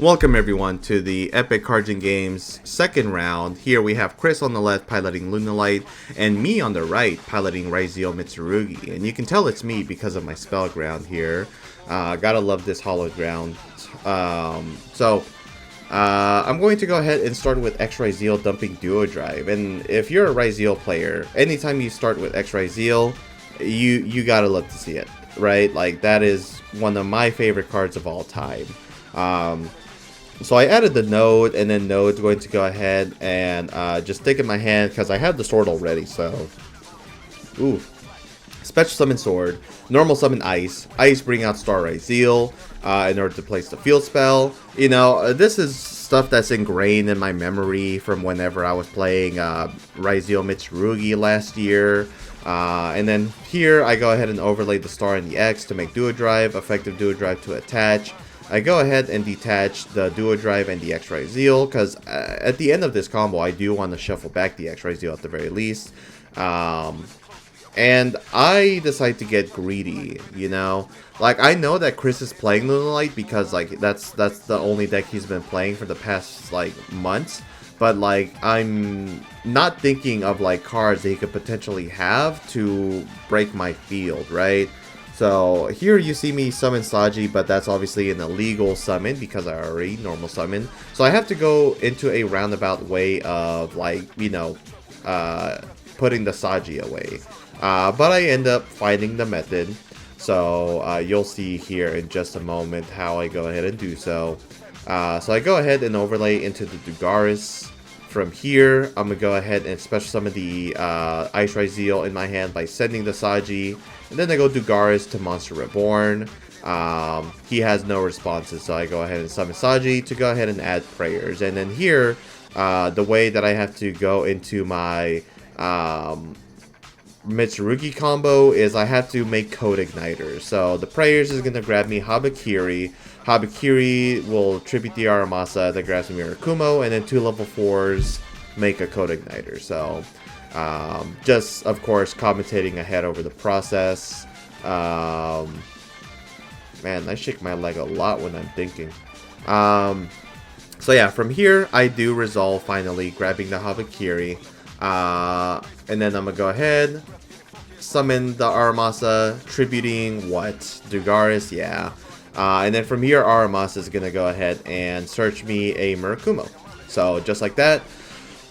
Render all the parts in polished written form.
Welcome everyone to the Epic Cards and Games second round. Here we have Chris on the left piloting Lunalight and me on the right piloting Ryzeal Mitsurugi. And you can tell it's me because of my spell ground here. Gotta love this hollow ground. I'm going to go ahead and start with X Ryzeal dumping Duo Drive. And if you're a Ryzeal player, anytime you start with X Ryzeal, you gotta love to see it, right? Like, that is one of my favorite cards of all time. So I added the node, and then node's going to go ahead and just stick in my hand because I have the sword already. So, ooh, special summon sword, normal summon ice, bring out Star Ryzeal in order to place the field spell. You know, this is stuff that's ingrained in my memory from whenever I was playing Ryzeal Mitsurugi last year. And then here I go ahead and overlay the star and the X to make Duo Drive, effective Duo Drive to attach. I go ahead and detach the Duo Drive and the X Ryzeal because at the end of this combo I do want to shuffle back the X Ryzeal at the very least. And I decide to get greedy, you know. Like, I know that Chris is playing Lunalight because like that's the only deck he's been playing for the past like months. But like, I'm not thinking of like cards that he could potentially have to break my field, right? So here you see me summon Saji, but that's obviously an illegal summon because I already normal summon. So I have to go into a roundabout way of, like, you know, putting the Saji away. But I end up finding the method. So you'll see here in just a moment how I go ahead and do so. So I go ahead and overlay into the Dugaris. From here, I'm going to go ahead and special summon the Ice Ryzeal in my hand by sending the Saji. And then I go Dugaris to Monster Reborn. He has no responses, so I go ahead and summon Saji to go ahead and add prayers. And then here, the way that I have to go into my Mitsurugi combo is I have to make Code Igniters. So the prayers is going to grab me Habakiri. Habakiri will tribute the Aramasa that grabs me Mirakumo, and then 2 level 4s make a Code Igniter. So just, of course, commentating ahead over the process. Man, I shake my leg a lot when I'm thinking. So yeah, from here, I do resolve finally grabbing the Habakiri. And then I'm going to go ahead, summon the Aramasa, tributing what? Dugaris, yeah. And then from here, Aramasa is going to go ahead and search me a Murakumo. So just like that,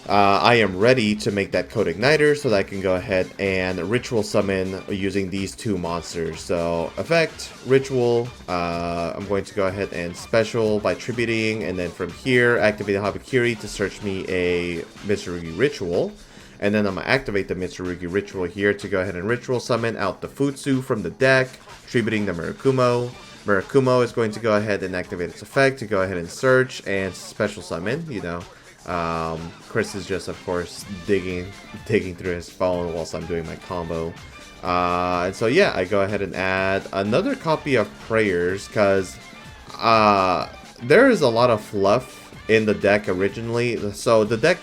I am ready to make that Code Igniter so that I can go ahead and Ritual Summon using these 2 monsters. So effect, Ritual, I'm going to go ahead and special by tributing, and then from here, activate the Habakiri to search me a Mitsurugi Ritual. And then I'm going to activate the Mitsurugi Ritual here to go ahead and Ritual Summon out the Futsu from the deck, tributing the Murakumo. Murakumo is going to go ahead and activate its effect to go ahead and search and special summon, you know. Chris is just, of course, digging through his phone whilst I'm doing my combo. And so, yeah, I go ahead and add another copy of Prayers because there is a lot of fluff in the deck originally. So the deck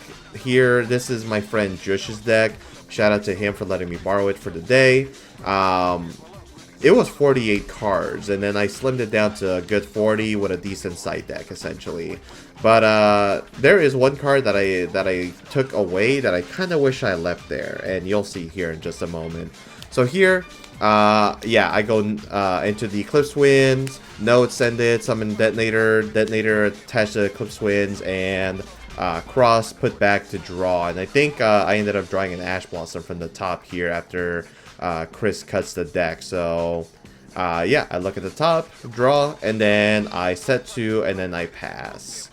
here, this is my friend Jush's deck. Shout out to him for letting me borrow it for the day. It was 48 cards, and then I slimmed it down to a good 40 with a decent side deck, essentially. But there is one card that I took away that I kind of wish I left there, and you'll see here in just a moment. So here, yeah, I go into the Eclipse Winds, node send it, summon Detonator attach the Eclipse Winds, and cross put back to draw. And I think I ended up drawing an Ash Blossom from the top here after Chris cuts the deck. So yeah, I look at the top, draw, and then I set 2, and then I pass.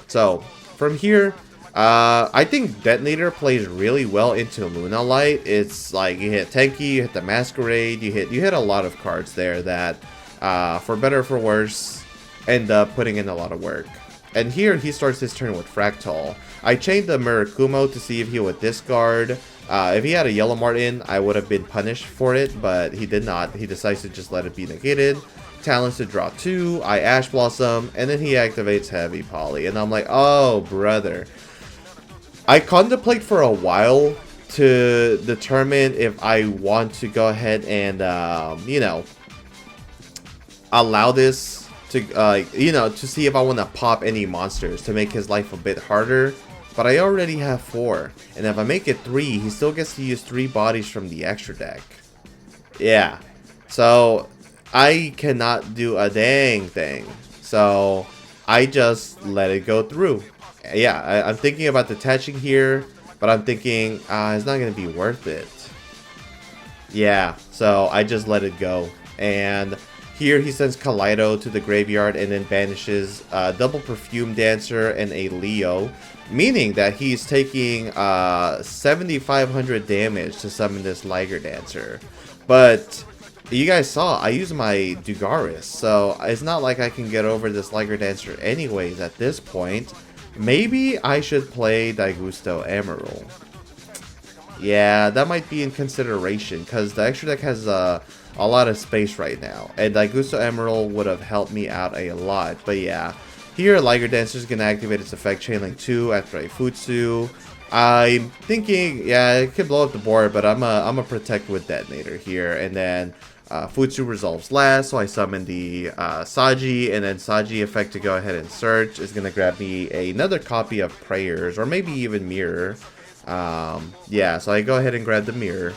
So from here, I think Detonator plays really well into Lunalight. It's like you hit Tenki, you hit the Masquerade, you hit a lot of cards there that, for better or for worse, end up putting in a lot of work. And here he starts his turn with Fractal. I chained the Murakumo to see if he would discard. If he had a Yellow Martin, I would have been punished for it, but he did not. He decides to just let it be negated. Talents to draw 2, I Ash Blossom, and then he activates Heavy Poly. And I'm like, oh, brother. I contemplate for a while to determine if I want to go ahead and, you know, allow this to you know, to see if I want to pop any monsters to make his life a bit harder. But I already have 4, and if I make it 3, he still gets to use 3 bodies from the extra deck. Yeah, so I cannot do a dang thing. So I just let it go through. Yeah, I'm thinking about detaching here, but I'm thinking it's not going to be worth it. Yeah, so I just let it go. And here he sends Kaleido to the graveyard and then banishes double Perfume Dancer and a Leo, meaning that he's taking 7,500 damage to summon this Liger Dancer. But you guys saw, I used my Dugaris, so it's not like I can get over this Liger Dancer anyways at this point. Maybe I should play Daigusto Emerald. Yeah, that might be in consideration, because the extra deck has a lot of space right now, and Daigusto Emerald would have helped me out a lot. But yeah, here Liger Dancer is going to activate its effect Chain Link 2 after a Futsu. I'm thinking, yeah, it could blow up the board, but I'm a protect with Detonator here, and then Futsu resolves last, so I summon the Saji, and then Saji effect to go ahead and search is going to grab me another copy of Prayers, or maybe even Mirror. Yeah, so I go ahead and grab the Mirror,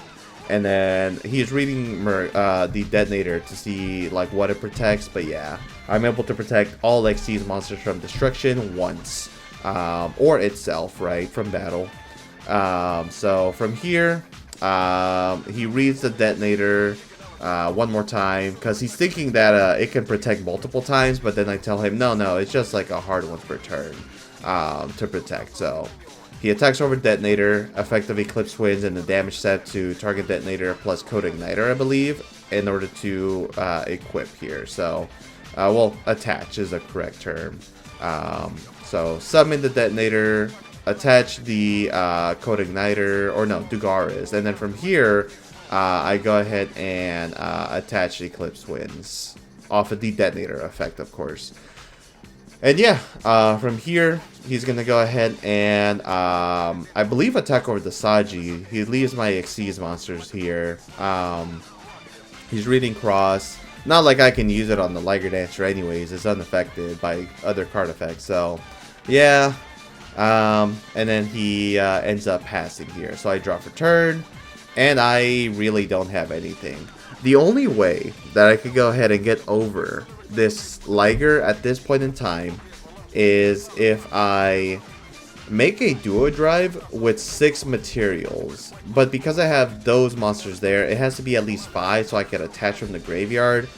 and then he's reading the Detonator to see like what it protects. But yeah, I'm able to protect all Xyz monsters from destruction once, or itself, right, from battle. So from here, he reads the Detonator one more time, because he's thinking that it can protect multiple times, but then I tell him, no, it's just like a hard one per turn to protect. So he attacks over Detonator, effect of Eclipse Winds, and the damage set to target Detonator plus Code Igniter, I believe, in order to equip here. So, well, attach is the correct term. So, summon the Detonator, attach the Code Igniter, or no, Dugaris, and then from here, I go ahead and attach Eclipse Winds off of the Detonator effect, of course. And yeah, from here, he's going to go ahead and, I believe, attack over the Saji. He leaves my Xyz monsters here. He's reading Cross. Not like I can use it on the Liger Dancer anyways. It's unaffected by other card effects. So, yeah. And then he ends up passing here. So I draw for turn. And I really don't have anything. The only way that I could go ahead and get over this Liger at this point in time is if I make a duo drive with 6 materials, but because I have those monsters there, it has to be at least 5 so I can attach from the graveyard.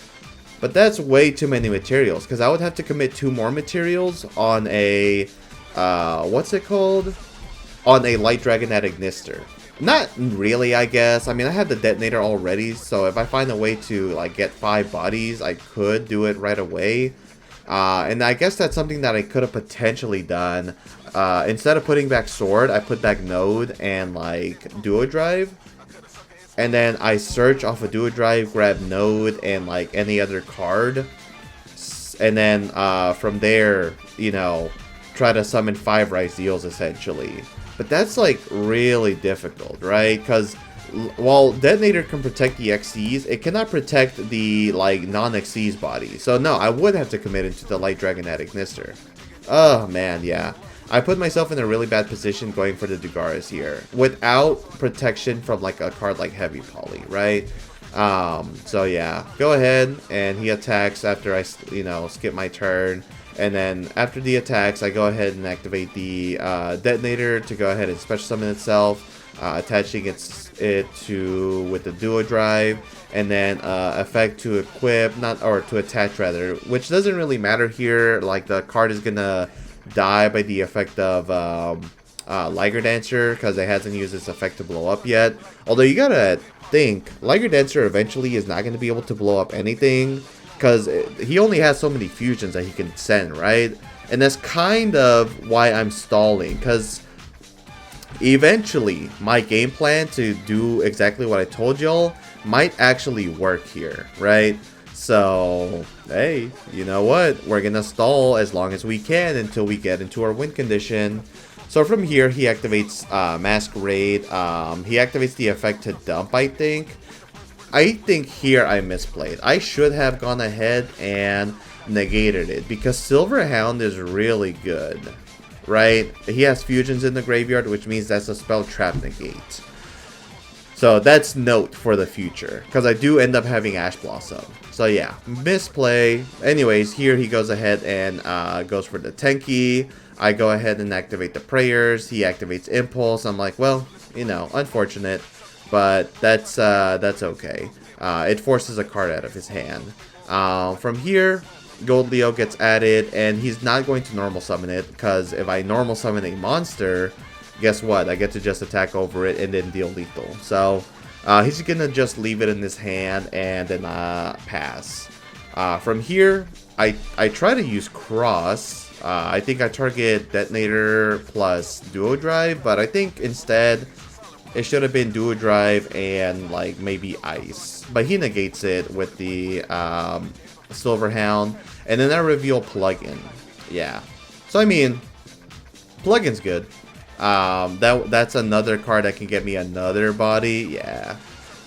But that's way too many materials, because I would have to commit 2 more materials on a what's it called, on a Light Dragon at Ignister. Not really, I guess. I mean, I have the Detonator already, so if I find a way to like get 5 bodies, I could do it right away. And I guess that's something that I could have potentially done. Instead of putting back Sword, I put back Node and like Duo Drive. And then I search off a Duo Drive, grab Node and like any other card. And then from there, you know, try to summon 5 Ryzeals essentially. But that's like really difficult, right? Because while Detonator can protect the Xyz, it cannot protect the like non-Xyz body. So no, I would have to commit into the Light Dragon at Ignister. Oh man, yeah. I put myself in a really bad position going for the Dugaris here without protection from like a card like Heavy Poly, right? So yeah, go ahead, and he attacks after I, you know, skip my turn. And then after the attacks, I go ahead and activate the Detonator to go ahead and special summon itself, attaching it to with the Duo Drive, and then effect to equip, to attach rather, which doesn't really matter here. Like the card is gonna die by the effect of Liger Dancer because it hasn't used its effect to blow up yet. Although you gotta think, Liger Dancer eventually is not gonna be able to blow up anything, because he only has so many fusions that he can send, right? And that's kind of why I'm stalling, because eventually my game plan to do exactly what I told y'all might actually work here, right? So, hey, you know what? We're gonna stall as long as we can until we get into our win condition. So from here, he activates Masquerade. He activates the effect to dump, I think. I think here I misplayed. I should have gone ahead and negated it, because Silverhound is really good, right? He has fusions in the graveyard, which means that's a spell trap negate. So that's note for the future, because I do end up having Ash Blossom. So yeah, misplay. Anyways, here he goes ahead and goes for the Tenki. I go ahead and activate the prayers. He activates Impulse. I'm like, well, you know, unfortunate, but that's okay. It forces a card out of his hand. From here, Gold Leo gets added, and he's not going to normal summon it, because if I normal summon a monster, guess what? I get to just attack over it and then deal lethal. So he's gonna just leave it in his hand and then pass. From here, I try to use Cross. I think I target Detonator plus Duo Drive, but I think instead it should have been Duo Drive and like maybe Ice. But he negates it with the Silverhound, and then I reveal Plugin. Yeah. So I mean, Plugin's good. That's another card that can get me another body. Yeah.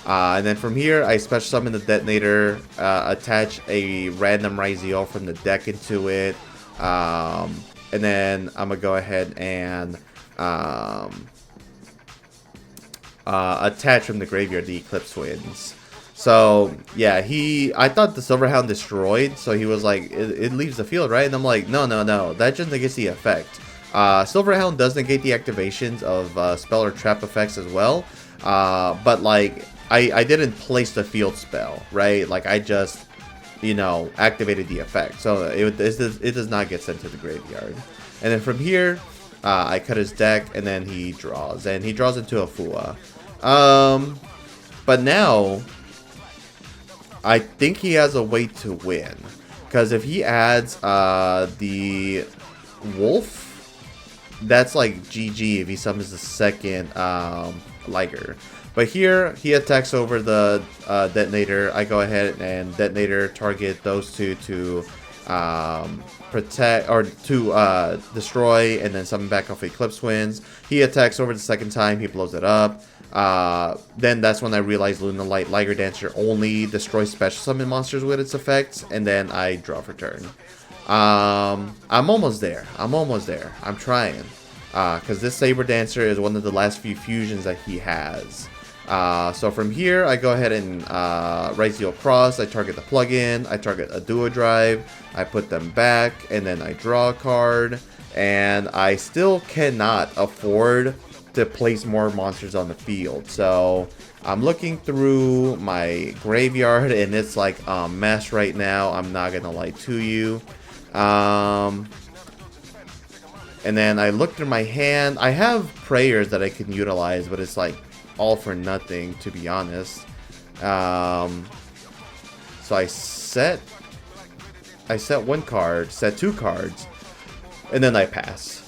And then from here, I special summon the Detonator, attach a random Ryzeal from the deck into it, and then I'm gonna go ahead and attach from the graveyard the Eclipse Winds. So yeah, I thought the Silverhound destroyed, so he was like, it leaves the field, right? And I'm like, no, that just negates the effect. Silverhound does negate the activations of spell or trap effects as well, but like I didn't place the field spell, right? Like I just, you know, activated the effect, so it does not get sent to the graveyard. And then from here, I cut his deck, and then he draws, and he draws into a Fua. But now I think he has a way to win, because if he adds the Wolf, that's like GG if he summons the second Liger. But here, he attacks over the Detonator. I go ahead and Detonator, target those two to protect, or to destroy, and then summon back off Eclipse Winds. He attacks over the second time, he blows it up. Then that's when I realized Lunalight Liger Dancer only destroys special summon monsters with its effects, and then I draw for turn. I'm almost there. I'm trying. Because this Saber Dancer is one of the last few fusions that he has. So from here, I go ahead and Ryzeal Cross. I target the plugin. I target a Duo Drive. I put them back, and then I draw a card. And I still cannot afford to place more monsters on the field. So I'm looking through my graveyard, and it's like a mess right now. I'm not gonna lie to you. And then I look through my hand. I have prayers that I can utilize, but it's like all for nothing, to be honest. So I set one card, set two cards, and then I pass.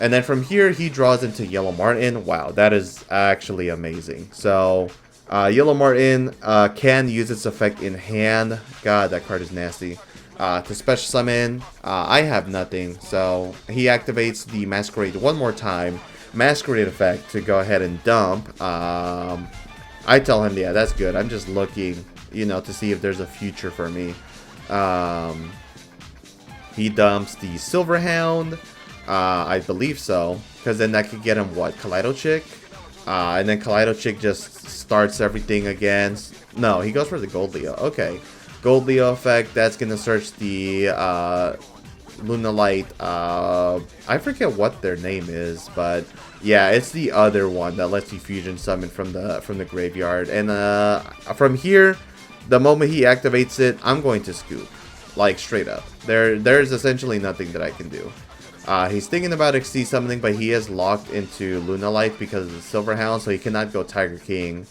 And then from here, he draws into Yellow Martin. Wow, that is actually amazing. So Yellow Martin can use its effect in hand. God, that card is nasty. To special summon, I have nothing, so he activates the Masquerade one more time. Masquerade effect to go ahead and dump. I tell him, yeah, that's good. I'm just looking, you know, to see if there's a future for me. He dumps the Silverhound. I believe so, because then that could get him what? Kaleido Chick? And then Kaleido Chick just starts everything again. No, he goes for the Gold Leo. Okay. Gold Leo effect, that's gonna search the Lunalight. I forget what their name is, but yeah, it's the other one that lets you fusion summon from the graveyard. And from here, the moment he activates it, I'm going to scoop, like straight up. There's essentially nothing that I can do. He's thinking about XD summoning, but he is locked into Lunalight because of the Silverhound, so he cannot go Tiger King.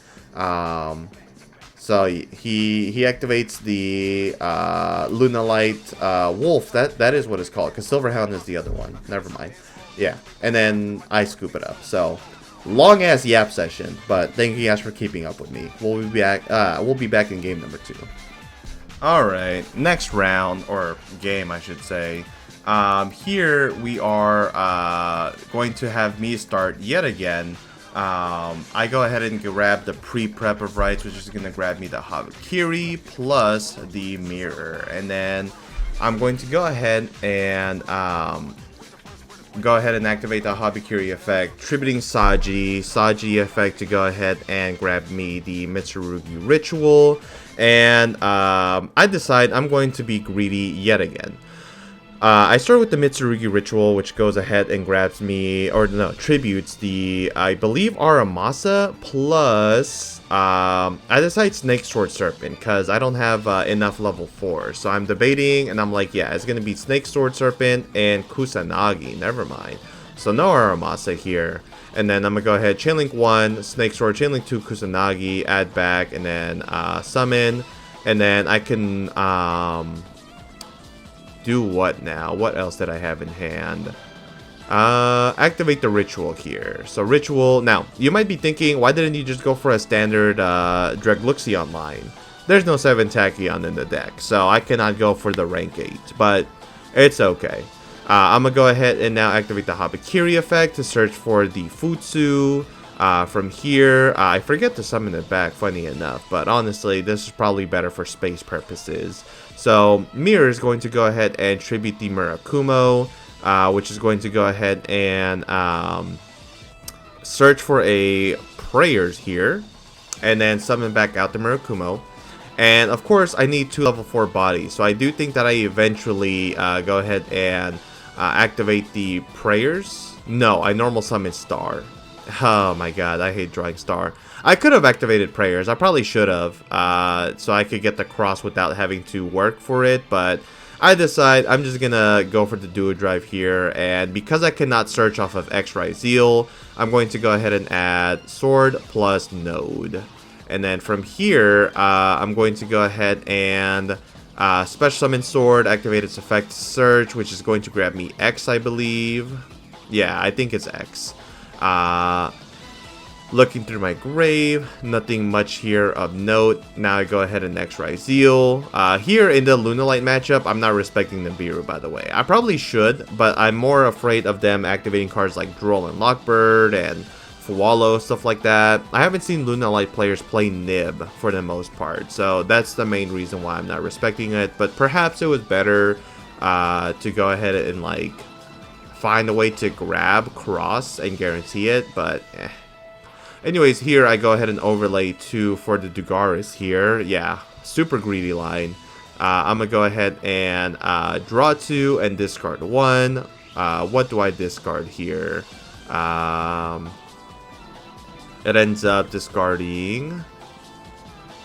So he activates the Lunalight Wolf. That is what it's called, because Silverhound is the other one. Never mind. Yeah, and then I scoop it up. So long ass yap session, but thank you guys for keeping up with me. We'll be back. We'll be back in game number 2. All right, next round, or game, I should say. Here we are going to have me start yet again. I go ahead and grab the pre-prep of rights, which is going to grab me the Habakiri plus the mirror. And then I'm going to go ahead and activate the Habikiri effect, tributing Saji effect to go ahead and grab me the Mitsurugi ritual, and I decide I'm going to be greedy yet again. I start with the Mitsurugi ritual, which goes ahead and grabs me, or no, tributes the, I believe, Aramasa, plus, I decide Snake Sword Serpent, because I don't have enough level 4, so I'm debating, and I'm like, yeah, it's going to be Snake Sword Serpent and Kusanagi, never mind. So no Aramasa here, and then I'm going to go ahead, Chainlink 1, Snake Sword, Chainlink 2, Kusanagi, add back, and then summon, and then I can, do what now? What else did I have in hand? Activate the ritual here. So ritual. Now, you might be thinking, why didn't you just go for a standard Dragluxion line? There's no 7 Tachyon in the deck, so I cannot go for the rank 8, but it's okay. I'm going to go ahead and now activate the Habikiri effect to search for the Futsu. From here, I forget to summon it back, funny enough, but honestly, this is probably better for space purposes. So, Mirror is going to go ahead and tribute the Murakumo, which is going to go ahead and search for a Prayers here, and then summon back out the Murakumo. And of course, I need 2 level 4 bodies, so I do think that I eventually go ahead and activate the Prayers. No, I normal summon Star. Oh my god, I hate drawing Star. I could have activated Prayers. I probably should have, so I could get the cross without having to work for it, but I decide I'm just gonna go for the Duo Drive here, and because I cannot search off of X Ryzeal, I'm going to go ahead and add Sword plus Node. And then from here, I'm going to go ahead and Special Summon Sword, activate its effect Search, which is going to grab me X, I believe. Yeah, I think it's X. Looking through my grave, nothing much here of note. Now I go ahead and X Ryzeal. Here in the Lunalight matchup, I'm not respecting the Nibiru, by the way. I probably should, but I'm more afraid of them activating cards like Droll and Lockbird and Fualo, stuff like that. I haven't seen Lunalight players play Nib for the most part, so that's the main reason why I'm not respecting it. But perhaps it was better to go ahead and like find a way to grab Cross and guarantee it, but anyways, here I go ahead and overlay 2 for the Dugaris here. Yeah, super greedy line. I'm gonna go ahead and draw 2 and discard 1. What do I discard here? It ends up discarding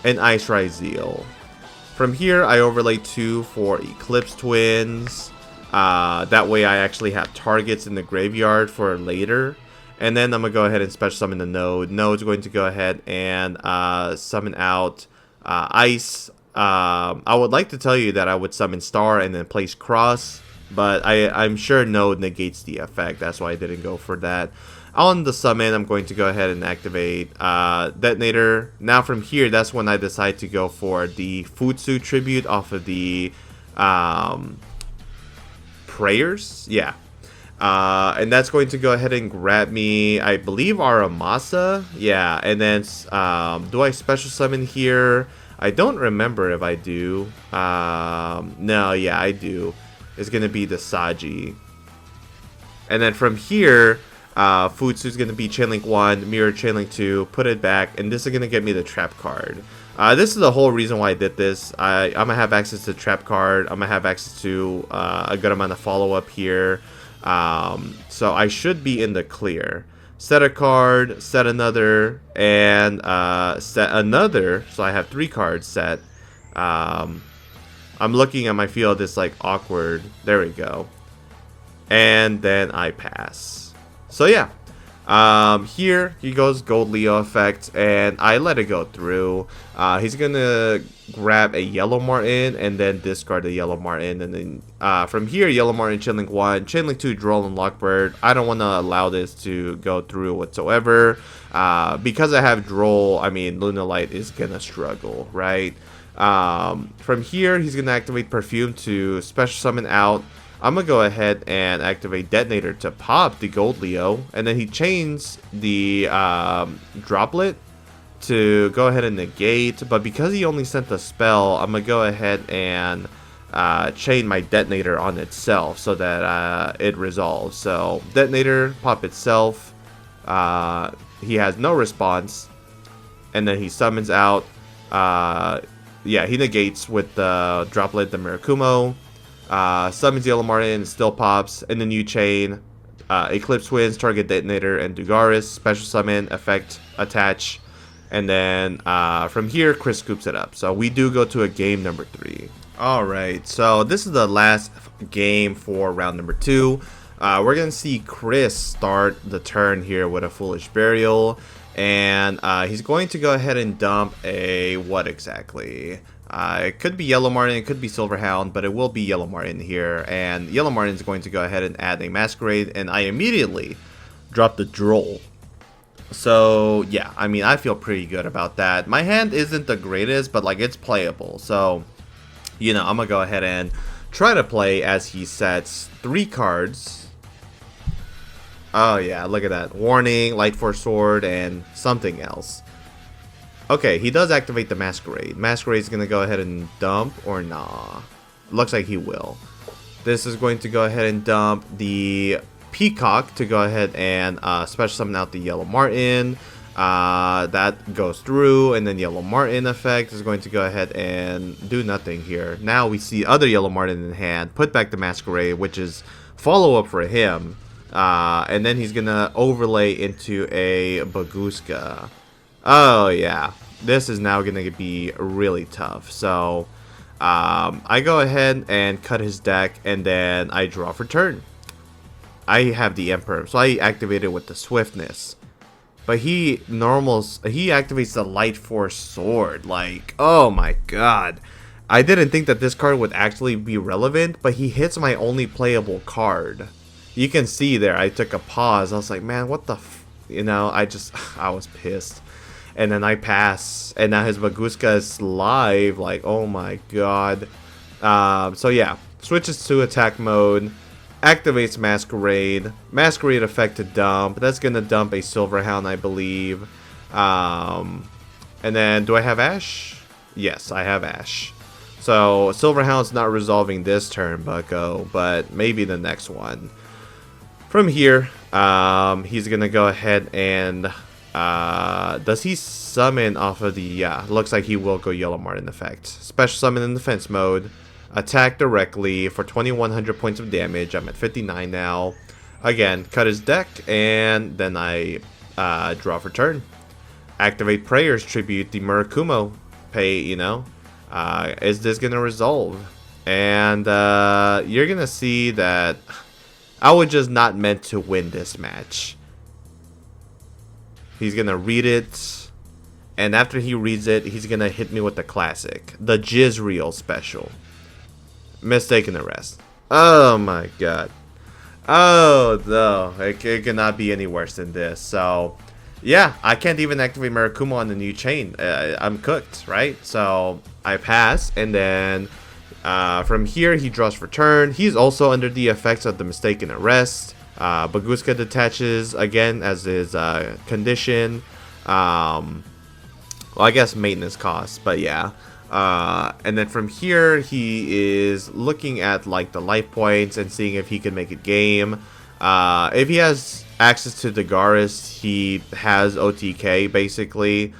an Ice Ryzeal. From here, I overlay 2 for Eclipse Twins. That way I actually have targets in the graveyard for later. And then I'm going to go ahead and special summon the Node. Node's going to go ahead and summon out Ice. I would like to tell you that I would summon Star and then place Cross, but I'm sure Node negates the effect. That's why I didn't go for that. On the summon, I'm going to go ahead and activate Detonator. Now from here, that's when I decide to go for the Futsu tribute off of the Prayers. Yeah. And that's going to go ahead and grab me, I believe, Aramasa. Yeah, and then do I special summon here? I don't remember if I do. No, yeah, I do. It's going to be the Saji. And then from here, Futsu is going to be Chainlink 1, Mirror Chainlink 2, put it back, and this is going to get me the Trap card. This is the whole reason why I did this. I'm going to have access to the Trap card. I'm going to have access to a good amount of follow-up here. So I should be in the clear. Set a card, set another, and set another. So I have 3 cards set. I'm looking at my field. It's like awkward. There we go. And then I pass. So yeah. Here he goes Gold Leo effect, and I let it go through. He's gonna grab a Yellow Martin and then discard the Yellow Martin, and then from here Yellow Martin, Chainlink 1, Chainlink 2, Droll and Lockbird. I don't want to allow this to go through whatsoever. Because I have Droll, I mean Lunalight is gonna struggle, right? From here he's gonna activate Perfume to special summon out. I'm going to go ahead and activate Detonator to pop the Gold Leo. And then he chains the Droplet to go ahead and negate. But because he only sent the spell, I'm going to go ahead and chain my detonator on itself so that it resolves. So detonator, pop itself. He has no response, and then he summons out. Yeah, he negates with the droplet the Mirakumo. Summons Yellow Martin, still pops, and then you chain Eclipse Winds, target detonator, and Dugaris. Special summon, effect, attach, and then from here, Chris scoops it up. So we do go to a game number 3. Alright, so this is the last game for round number 2. We're going to see Chris start the turn here with a Foolish Burial. And he's going to go ahead and dump a what exactly? It could be Yellow Martin, it could be Silverhound, but it will be Yellow Martin here. And Yellow Martin is going to go ahead and add a Masquerade, and I immediately drop the Droll. So yeah, I mean, I feel pretty good about that. My hand isn't the greatest, but like it's playable. So, you know, I'm gonna go ahead and try to play as he sets 3 cards. Oh yeah, look at that. Warning, Light Force Sword, and something else. Okay, he does activate the Masquerade. Masquerade's gonna go ahead and dump, or nah. Looks like he will. This is going to go ahead and dump the Peacock to go ahead and special summon out the Yellow Martin. That goes through, and then Yellow Martin effect is going to go ahead and do nothing here. Now we see other Yellow Martin in hand. Put back the Masquerade, which is follow-up for him. And then he's gonna overlay into a Baguska. Oh yeah, this is now gonna be really tough. So I go ahead and cut his deck, and then I draw for turn. I have the Emperor, so I activate it with the Swiftness. But he activates the Light Force Sword. Like, oh my god. I didn't think that this card would actually be relevant, but he hits my only playable card. You can see there, I took a pause. I was like, man, what the you know, I was pissed. And then I pass, and now his Baguska is live. Like, oh my god. So yeah, switches to attack mode. Activates Masquerade. Masquerade effect to dump. That's going to dump a Silverhound, I believe. And then, do I have Ash? Yes, I have Ash. So, Silverhound's not resolving this turn, Bucko, but maybe the next one. From here, he's going to go ahead and... does he summon off of the... Yeah, looks like he will go Yellow Martin effect. Special summon in defense mode. Attack directly for 2100 points of damage. I'm at 59 now. Again, cut his deck, and then I draw for turn. Activate Prayers, tribute the Murakumo. Pay, you know. Is this going to resolve? And you're going to see that I was just not meant to win this match. He's going to read it. And after he reads it, he's going to hit me with the classic. The Ryzeal special. Mistaken arrest. Oh my god. Oh no, it cannot be any worse than this. So yeah, I can't even activate Mirakumo on the new chain. I'm cooked, right? So I pass, and then from here he draws for turn. He's also under the effects of the mistaken arrest. Baguska detaches again as his condition. Well, I guess maintenance costs, but yeah. And then from here, he is looking at like the life points and seeing if he can make a game. If he has access to Dugaris, he has OTK basically,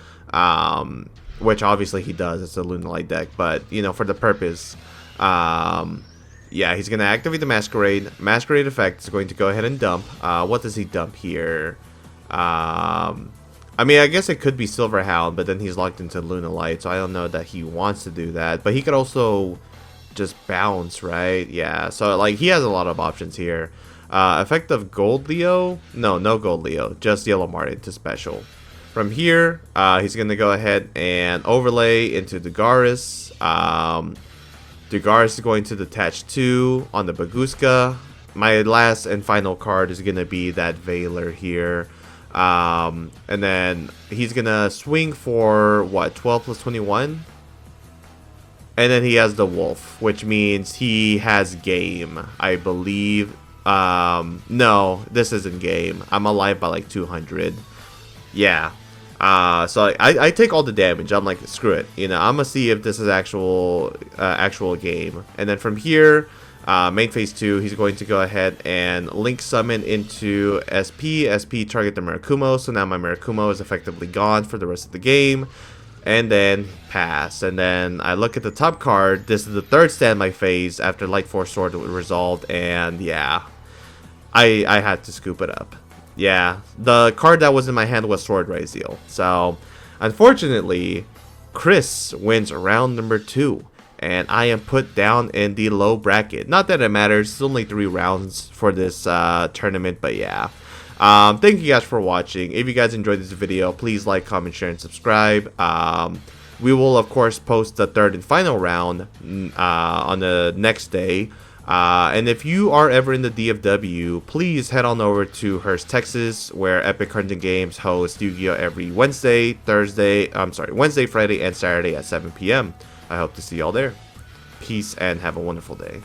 which obviously he does. It's a Lunalight deck, but you know, for the purpose, yeah, he's gonna activate the Masquerade. Masquerade effect is going to go ahead and dump. What does he dump here? I mean, I guess it could be Silverhound, but then he's locked into Lunalight, so I don't know that he wants to do that. But he could also just bounce, right? Yeah, so like he has a lot of options here. Effect of Gold Leo? No Gold Leo, just Yellow Martin to special. From here, he's going to go ahead and overlay into Dugaris. Dugaris is going to detach 2 on the Baguska. My last and final card is going to be that Veiler here. And then he's gonna swing for what, 12 plus 21, and then he has the wolf, which means he has game, I believe. No, this isn't game. I'm alive by like 200. Yeah. So I take all the damage. I'm like, screw it. You know, I'm gonna see if this is actual game. And then from here, main phase 2, he's going to go ahead and link summon into SP. SP target the Mirakumo. So now my Mirakumo is effectively gone for the rest of the game. And then pass. And then I look at the top card. This is the third standby phase after Light Force Sword was resolved. And yeah, I had to scoop it up. Yeah, the card that was in my hand was Sword Ryzeal. So, unfortunately, Chris wins round number 2. And I am put down in the low bracket. Not that it matters. It's only 3 rounds for this tournament. But yeah. Thank you guys for watching. If you guys enjoyed this video, please like, comment, share, and subscribe. We will, of course, post the 3rd and final round on the next day. And if you are ever in the DFW, please head on over to Hearst, Texas, where Epik Cards and Games hosts Yu-Gi-Oh! Every Wednesday, Friday, and Saturday at 7 p.m. I hope to see y'all there. Peace and have a wonderful day.